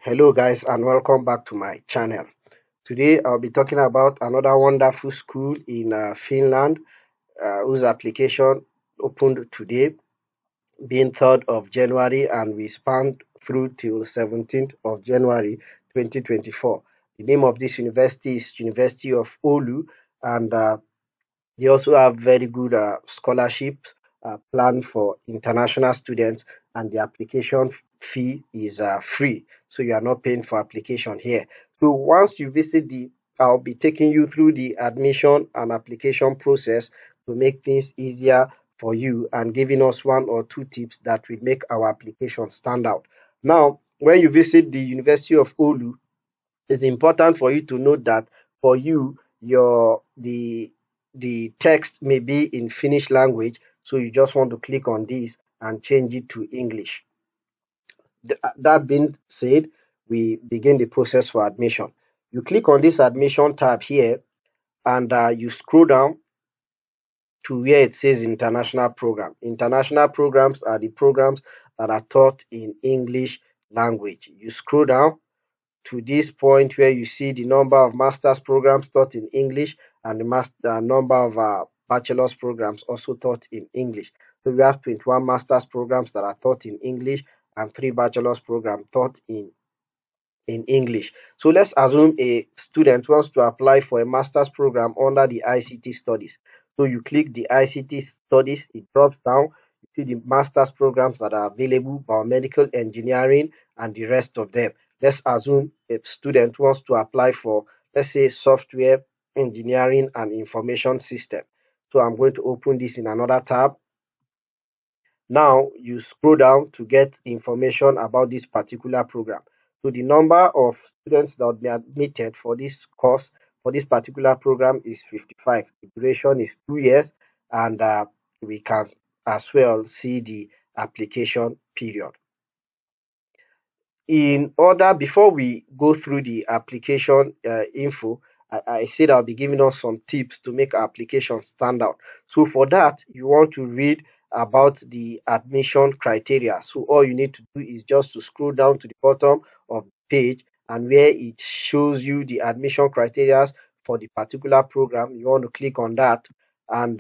Hello guys and welcome back to my channel. Today I'll be talking about another wonderful school in Finland whose application opened today being 3rd of January and we spanned through till 17th of January 2024. The name of this university is University of Oulu and they also have very good scholarships planned for international students, and the application fee is free. So you are not paying for application here. So once you visit I'll be taking you through the admission and application process to make things easier for you and giving us one or two tips that will make our application stand out. Now, when you visit the University of Oulu, it's important for you to note that for you, the text may be in Finnish language, so you just want to click on this and change it to English. That being said, we begin the process for admission. You click on this admission tab here and you scroll down to where it says international program. International programs are the programs that are taught in English language. You scroll down to this point where you see the number of master's programs taught in English and the number of bachelor's programs also taught in English. So we have 21 master's programs that are taught in English and 3 bachelor's programs taught in English. So let's assume a student wants to apply for a master's program under the ICT studies. So you click the ICT studies, it drops down, you see the master's programs that are available, biomedical engineering and the rest of them. Let's assume a student wants to apply for, let's say, software engineering and information system. So I'm going to open this in another tab. Now you scroll down to get information about this particular program. So the number of students that will be admitted for this course, for this particular program is 55. The duration is 2 years and we can as well see the application period. In order, before we go through the application info, I said I'll be giving us some tips to make our application stand out. So for that, you want to read about the admission criteria. So all you need to do is just to scroll down to the bottom of the page, and where it shows you the admission criteria for the particular program, you want to click on that, and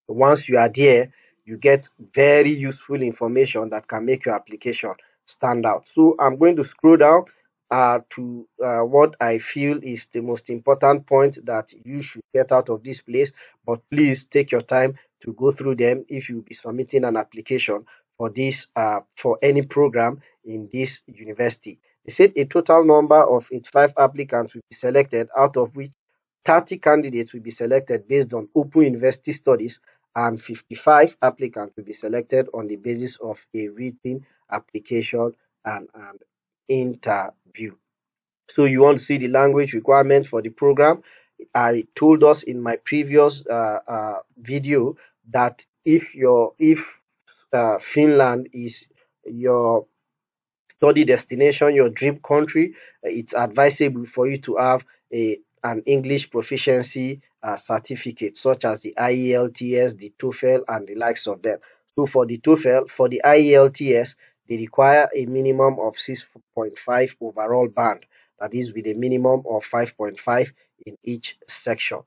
once you are there, you get very useful information that can make your application stand out. So I'm going to scroll down to what I feel is the most important point that you should get out of this place. But please take your time to go through them if you'll be submitting an application for this for any program in this university. They said a total number of 85 applicants will be selected, out of which 30 candidates will be selected based on open university studies and 55 applicants will be selected on the basis of a written application and an interview. So you want to see the language requirement for the program. I told us in my previous video that if Finland is your study destination, your dream country, it's advisable for you to have an English proficiency certificate such as the IELTS, the TOEFL, and the likes of them. So for the TOEFL, for the IELTS, they require a minimum of 6.5 overall band, that is with a minimum of 5.5 in each section.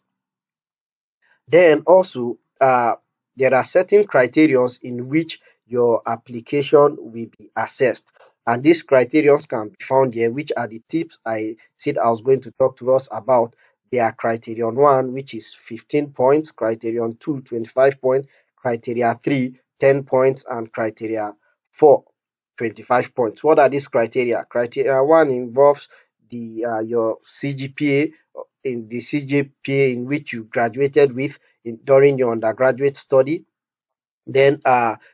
Then also, there are certain criterions in which your application will be assessed. And these criterions can be found here, which are the tips I said I was going to talk to us about. They are criterion 1, which is 15 points, criterion 2, 25 points, criteria 3, 10 points, and criteria 4, 25 points. What are these criteria? Criteria 1 involves your CGPA, in the CGPA in which you graduated with during your undergraduate study. Then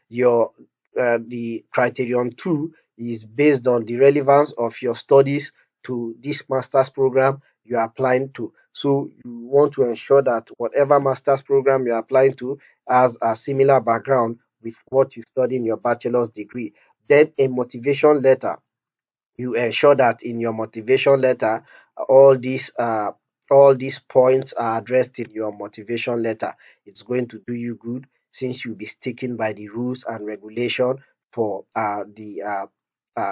your the criterion 2 is based on the relevance of your studies to this master's program you are applying to. So you want to ensure that whatever master's program you are applying to has a similar background with what you study in your bachelor's degree. Then a motivation letter, you ensure that in your motivation letter all these points are addressed in your motivation letter. It's going to do you good since you'll be sticking by the rules and regulation for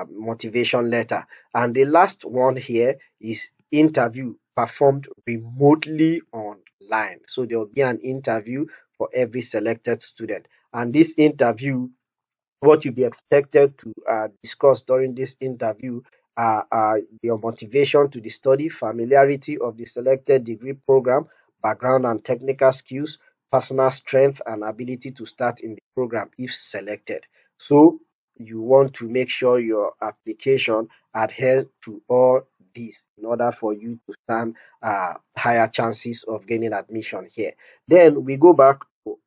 motivation letter. And the last one here is interview performed remotely online. So there will be an interview for every selected student. And this interview, what you'll be expected to discuss during this interview are your motivation to the study, familiarity of the selected degree program, background and technical skills, personal strength, and ability to start in the program if selected. So you want to make sure your application adheres to all these in order for you to stand higher chances of gaining admission here. Then we go back to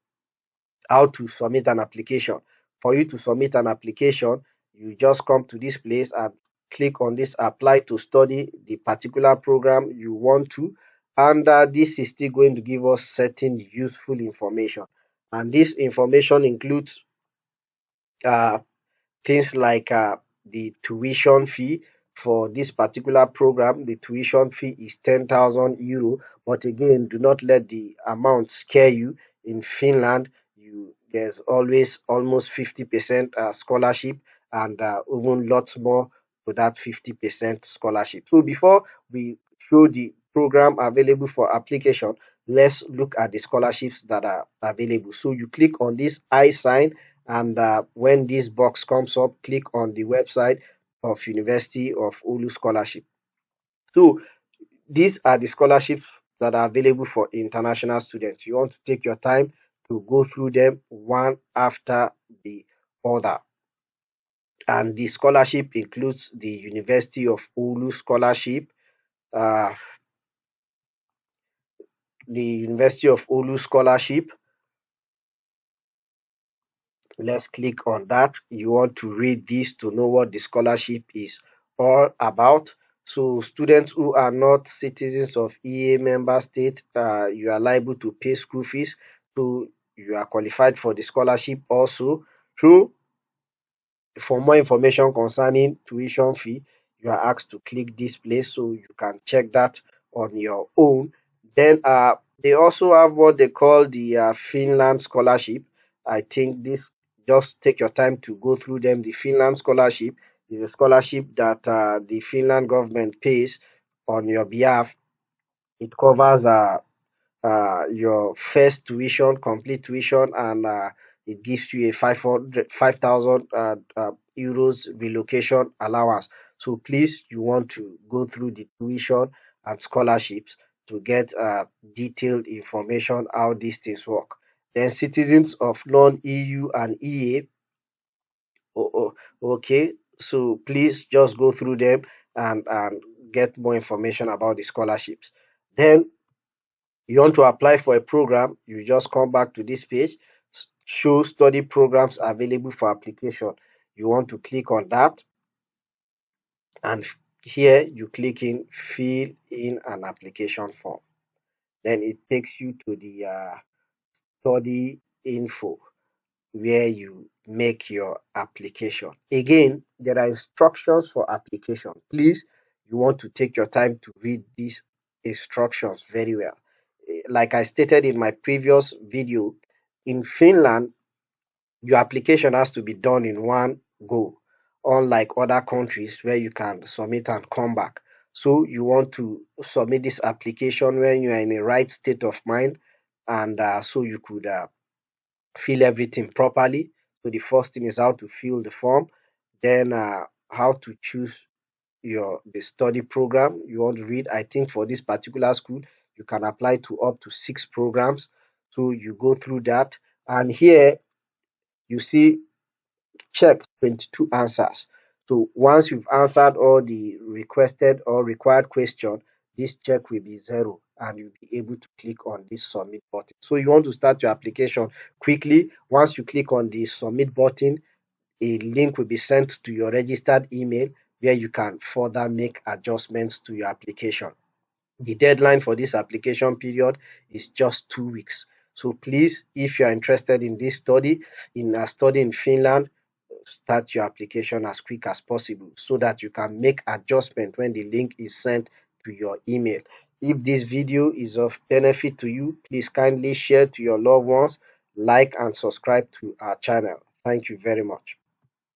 how to submit an application. For you to submit an application, you just come to this place and click on this apply to study the particular program you want to, and this is still going to give us certain useful information, and this information includes uh, things like the tuition fee for this particular program. The tuition fee is 10,000 euro, but again, do not let the amount scare you. In Finland, there's always almost 50% scholarship, and even lots more to that 50% scholarship. So before we show the program available for application, let's look at the scholarships that are available. So you click on this I sign, and when this box comes up, click on the website of University of Ulu Scholarship. So these are the scholarships that are available for international students. You want to take your time to go through them one after the other. And the scholarship includes the University of Ulu Scholarship, uh, the University of Ulu Scholarship. Let's click on that. You want to read this to know what the scholarship is all about. So students who are not citizens of EA member state, you are liable to pay school fees. So you are qualified for the scholarship also. So for more information concerning tuition fee, you are asked to click this place so you can check that on your own. Then they also have what they call the Finland scholarship. I think this, just take your time to go through them. The Finland scholarship is a scholarship that the Finland government pays on your behalf. It covers your first tuition, complete tuition, and it gives you a 5,000 euros relocation allowance. So please, you want to go through the tuition and scholarships to get detailed information how these things work. Then citizens of non-EU and EA, okay, so please just go through them and get more information about the scholarships. Then you want to apply for a program, you just come back to this page, show study programs available for application. You want to click on that, and here you click in fill in an application form. Then it takes you to the study info where you make your application. Again, there are instructions for application. Please, you want to take your time to read these instructions very well. Like I stated in my previous video, in Finland, your application has to be done in one go, unlike other countries where you can submit and come back. So you want to submit this application when you are in a right state of mind, and so you could fill everything properly. So the first thing is how to fill the form, then how to choose the study program you want to read. I think for this particular school, you can apply to up to 6 programs. So you go through that, and here you see check 22 answers. So once you've answered all the requested or required question, this check will be zero and you'll be able to click on this submit button. So you want to start your application quickly. Once you click on the submit button, a link will be sent to your registered email where you can further make adjustments to your application. The deadline for this application period is just 2 weeks. So please, if you are interested in this study, in a study in Finland, start your application as quick as possible so that you can make adjustment when the link is sent to your email. If this video is of benefit to you, please kindly share to your loved ones, like and subscribe to our channel. Thank you very much.